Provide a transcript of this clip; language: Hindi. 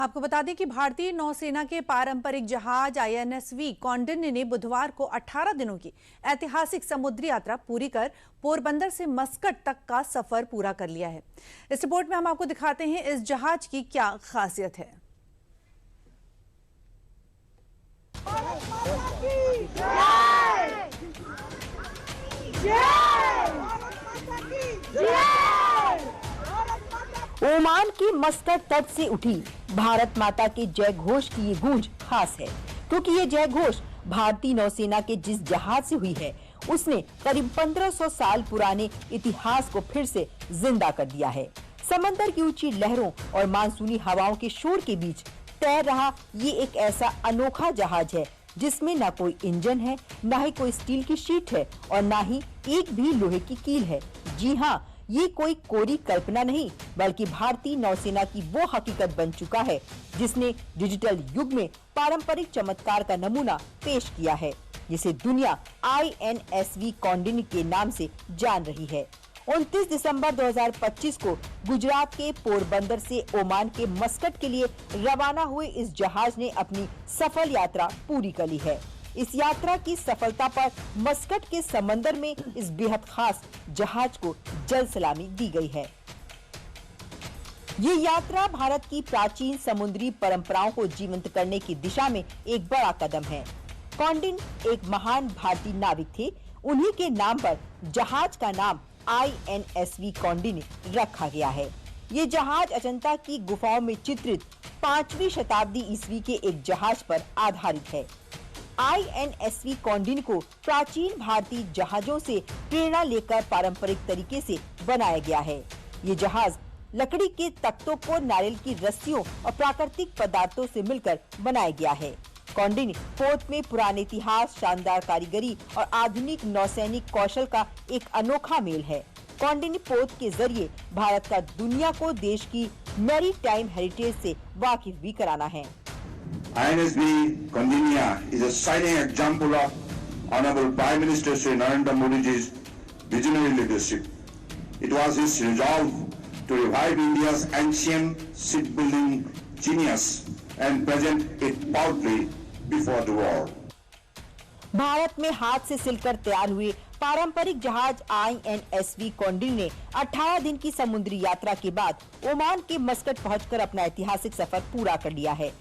आपको बता दें कि भारतीय नौसेना के पारंपरिक जहाज INSV कौंडिन्य ने बुधवार को 18 दिनों की ऐतिहासिक समुद्री यात्रा पूरी कर पोरबंदर से मस्कट तक का सफर पूरा कर लिया है। इस रिपोर्ट में हम आपको दिखाते हैं इस जहाज की क्या खासियत है। ओमान की मस्कट तट से उठी भारत माता के जय घोष की ये गूंज खास है, क्योंकि ये जय घोष भारतीय नौसेना के जिस जहाज से हुई है उसने करीब 1500 साल पुराने इतिहास को फिर से जिंदा कर दिया है। समंदर की ऊंची लहरों और मानसूनी हवाओं के शोर के बीच तैर रहा ये एक ऐसा अनोखा जहाज है जिसमें न कोई इंजन है, न ही कोई स्टील की शीट है और न ही एक भी लोहे की कील है। जी हाँ, ये कोई कोरी कल्पना नहीं बल्कि भारतीय नौसेना की वो हकीकत बन चुका है जिसने डिजिटल युग में पारंपरिक चमत्कार का नमूना पेश किया है, जिसे दुनिया INSV कौंडिन्य के नाम से जान रही है। 29 दिसंबर 2025 को गुजरात के पोरबंदर से ओमान के मस्कट के लिए रवाना हुए इस जहाज ने अपनी सफल यात्रा पूरी कर ली है। इस यात्रा की सफलता पर मस्कट के समंदर में इस बेहद खास जहाज को जल सलामी दी गई है। ये यात्रा भारत की प्राचीन समुद्री परंपराओं को जीवंत करने की दिशा में एक बड़ा कदम है। कौंडिन्य एक महान भारतीय नाविक थे। उन्हीं के नाम पर जहाज का नाम INSV कौंडिन्य रखा गया है। ये जहाज अजंता की गुफाओं में चित्रित 5वीं शताब्दी ईस्वी के एक जहाज पर आधारित है। INSV कौंडिन्य को प्राचीन भारतीय जहाजों से प्रेरणा लेकर पारंपरिक तरीके से बनाया गया है। ये जहाज लकड़ी के तख्तों को नारियल की रस्सियों और प्राकृतिक पदार्थों से मिलकर बनाया गया है। कौंडिन्य पोत में पुराने इतिहास, शानदार कारीगरी और आधुनिक नौसैनिक कौशल का एक अनोखा मेल है। कौंडिन्य पोत के जरिए भारत का दुनिया को देश की मैरीटाइम हेरिटेज से वाकिफ भी कराना है। INSV Kondinya is a shining example of Honorable Prime Minister Shri Narendra Modi's visionary leadership. It was his resolve to revive India's ancient shipbuilding genius and present it proudly before the world. Bharat में हाथ से सिलकर तैयार हुए पारंपरिक जहाज INSV कौंडिन्य ने 18 दिन की समुद्री यात्रा के बाद ओमान के मस्कट पहुंचकर अपना ऐतिहासिक सफर पूरा कर लिया है।